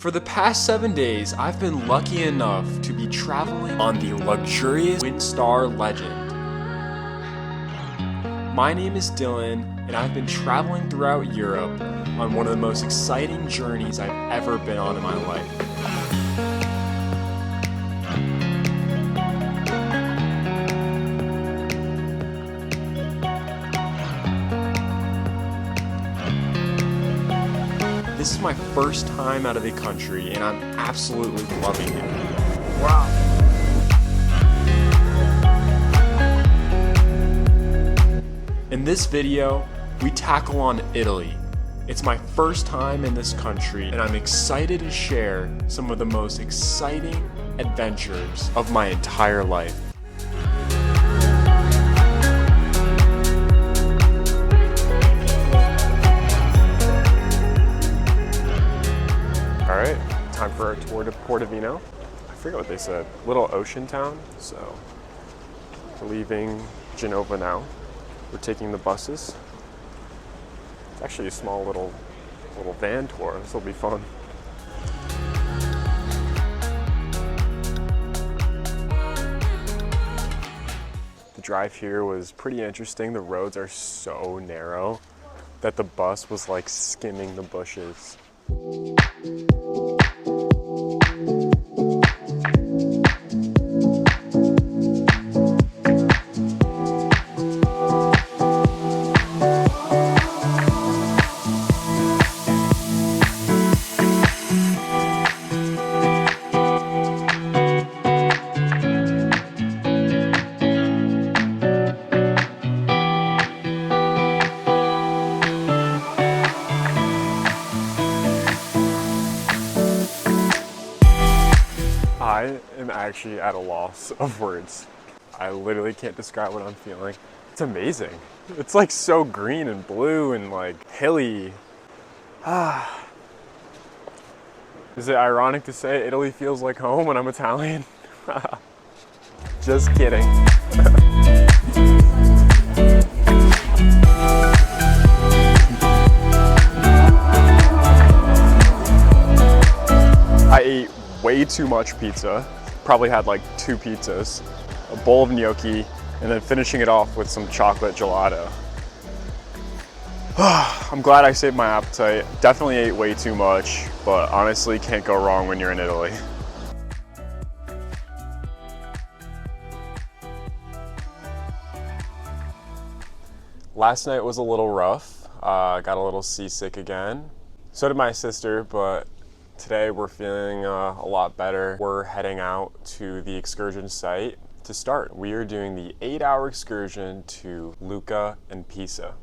For the past 7 days, I've been lucky enough to be traveling on the luxurious Windstar Legend. My name is Dylan, and I've been traveling throughout Europe on one of the most exciting journeys I've ever been on in my life. This is my first time out of the country, and I'm absolutely loving it. Wow. In this video, we tackle on Italy. It's my first time in this country, and I'm excited to share some of the most exciting adventures of my entire life. Alright, time for our tour to Portofino. I forget what they said. Little ocean town. So we're leaving Genova now. We're taking the buses. It's actually a small little van tour. This will be fun. The drive here was pretty interesting. The roads are so narrow that the bus was like skimming the bushes. I am actually at a loss of words. I literally can't describe what I'm feeling. It's amazing. It's like so green and blue and like hilly. Is it ironic to say Italy feels like home when I'm Italian? Just kidding. I ate way too much pizza. Probably had like 2 pizzas, a bowl of gnocchi, and then finishing it off with some chocolate gelato. I'm glad I saved my appetite. Definitely ate way too much, but honestly can't go wrong when you're in Italy. Last night was a little rough. Got a little seasick again. So did my sister, but today we're feeling a lot better. We're heading out to the excursion site to start. We are doing the 8-hour excursion to Lucca and Pisa.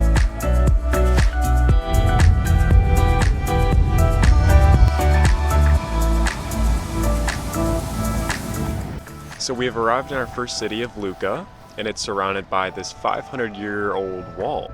So we have arrived in our first city of Lucca, and it's surrounded by this 500-year-old wall.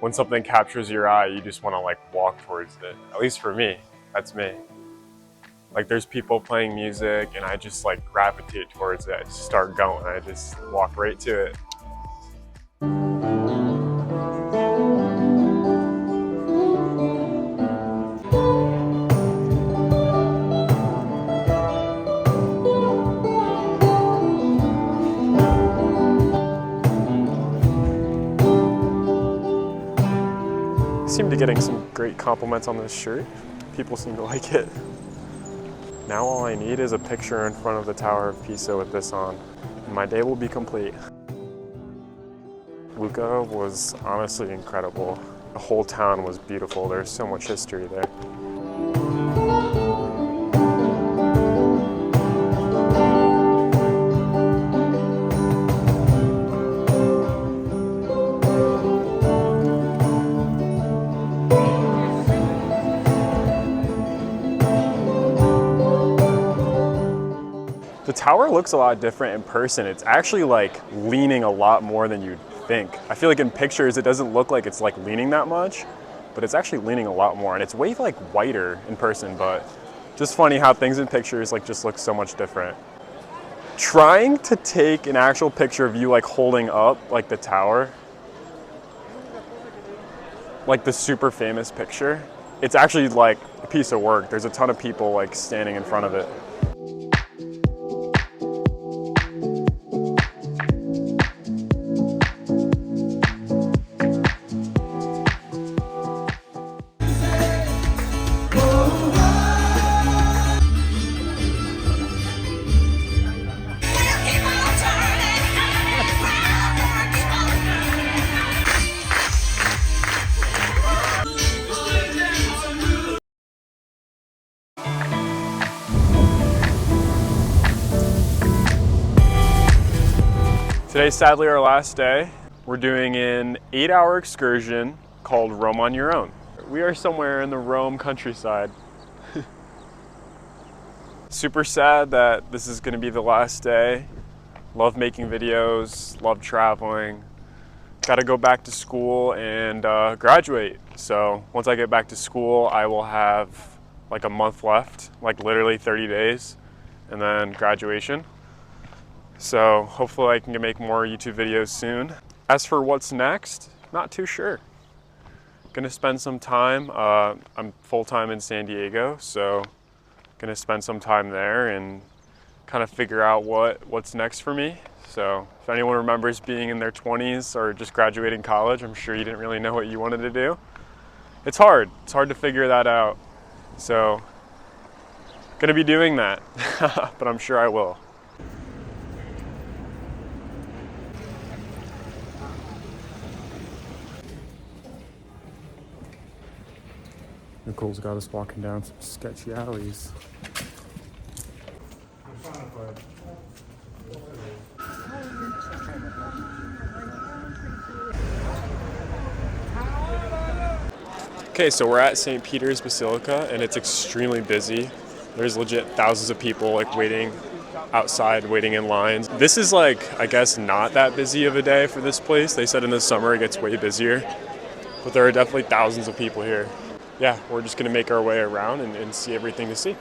When something captures your eye, you just want to like walk towards it. At least for me, that's me. Like there's people playing music and I just like gravitate towards it. I just start going. I just walk right to it. Seem to getting some great compliments on this shirt. People seem to like it. Now all I need is a picture in front of the Tower of Pisa with this on, and my day will be complete. Lucca was honestly incredible. The whole town was beautiful. There's so much history there. The tower looks a lot different in person. It's actually like leaning a lot more than you'd think. I feel like in pictures it doesn't look like it's like leaning that much, but it's actually leaning a lot more, and it's way like whiter in person, but just funny how things in pictures like just look so much different. Trying to take an actual picture of you like holding up like the tower, like the super famous picture, it's actually like a piece of work. There's a ton of people like standing in front of it. Today's sadly our last day. We're doing an 8-hour excursion called Rome on Your Own. We are somewhere in the Rome countryside. Super sad that this is gonna be the last day. Love making videos, love traveling. Gotta go back to school and graduate. So once I get back to school, I will have like a month left, like literally 30 days, and then graduation. So hopefully I can make more YouTube videos soon. As for what's next, not too sure. Gonna spend some time, I'm full-time in San Diego, so gonna spend some time there and kind of figure out what's next for me. So if anyone remembers being in their 20s or just graduating college, I'm sure you didn't really know what you wanted to do. It's hard to figure that out. So gonna be doing that, but I'm sure I will. Nicole's got us walking down some sketchy alleys. Okay, so we're at St. Peter's Basilica and it's extremely busy. There's legit thousands of people like waiting outside, waiting in lines. This is like, I guess, not that busy of a day for this place. They said in the summer it gets way busier, but there are definitely thousands of people here. Yeah, we're just gonna make our way around and see everything to see.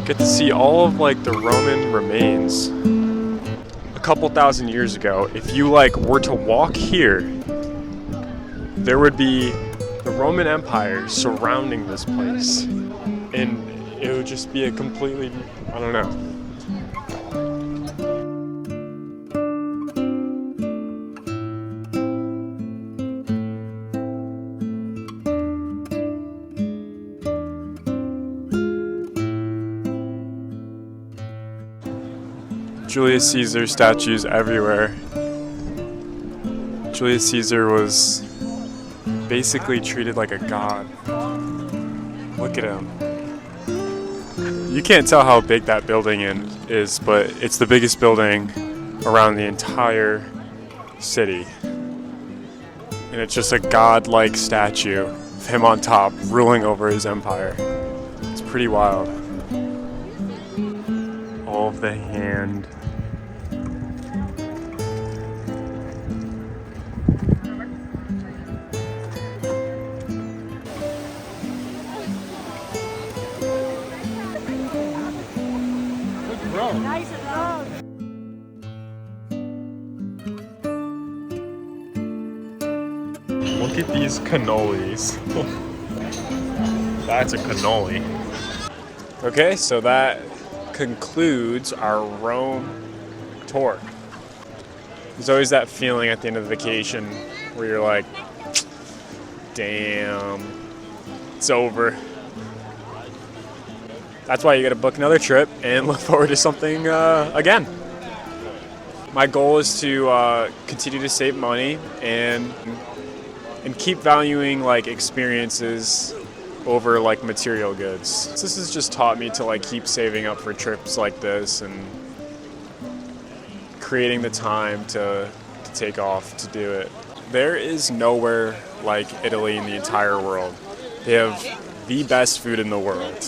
Get to see all of like the Roman remains. A couple thousand years ago, if you like were to walk here, there would be the Roman Empire surrounding this place, and it would just be a completely, I don't know. Julius Caesar statues everywhere. Julius Caesar was basically treated like a god. Look at him. You can't tell how big that building is, but it's the biggest building around the entire city. And it's just a god-like statue of him on top, ruling over his empire. It's pretty wild. All of the hand. Look at these cannolis. That's a cannoli. Okay, so that concludes our Rome tour. There's always that feeling at the end of the vacation where you're like, damn, it's over. That's why you gotta book another trip and look forward to something again. My goal is to continue to save money and and keep valuing like experiences over like material goods. This has just taught me to like keep saving up for trips like this and creating the time to take off to do it. There is nowhere like Italy in the entire world. They have the best food in the world.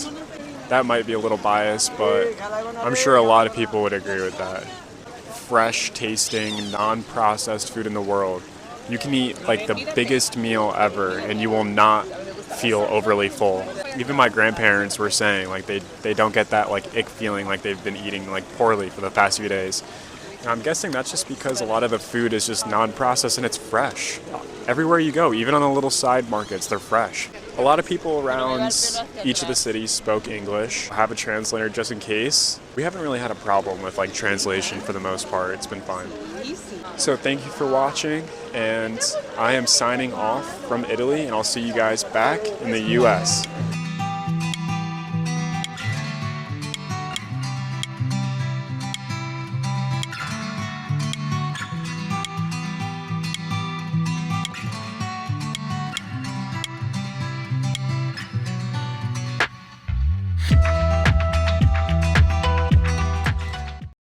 That might be a little biased, but I'm sure a lot of people would agree with that. Fresh tasting, non-processed food in the world. You can eat like the biggest meal ever and you will not feel overly full. Even my grandparents were saying like they don't get that like ick feeling like they've been eating like poorly for the past few days. And I'm guessing that's just because a lot of the food is just non-processed and it's fresh. Everywhere you go, even on the little side markets, they're fresh. A lot of people around each of the cities spoke English. Have a translator just in case. We haven't really had a problem with like translation for the most part. It's been fine. So thank you for watching, and I am signing off from Italy, and I'll see you guys back in the US.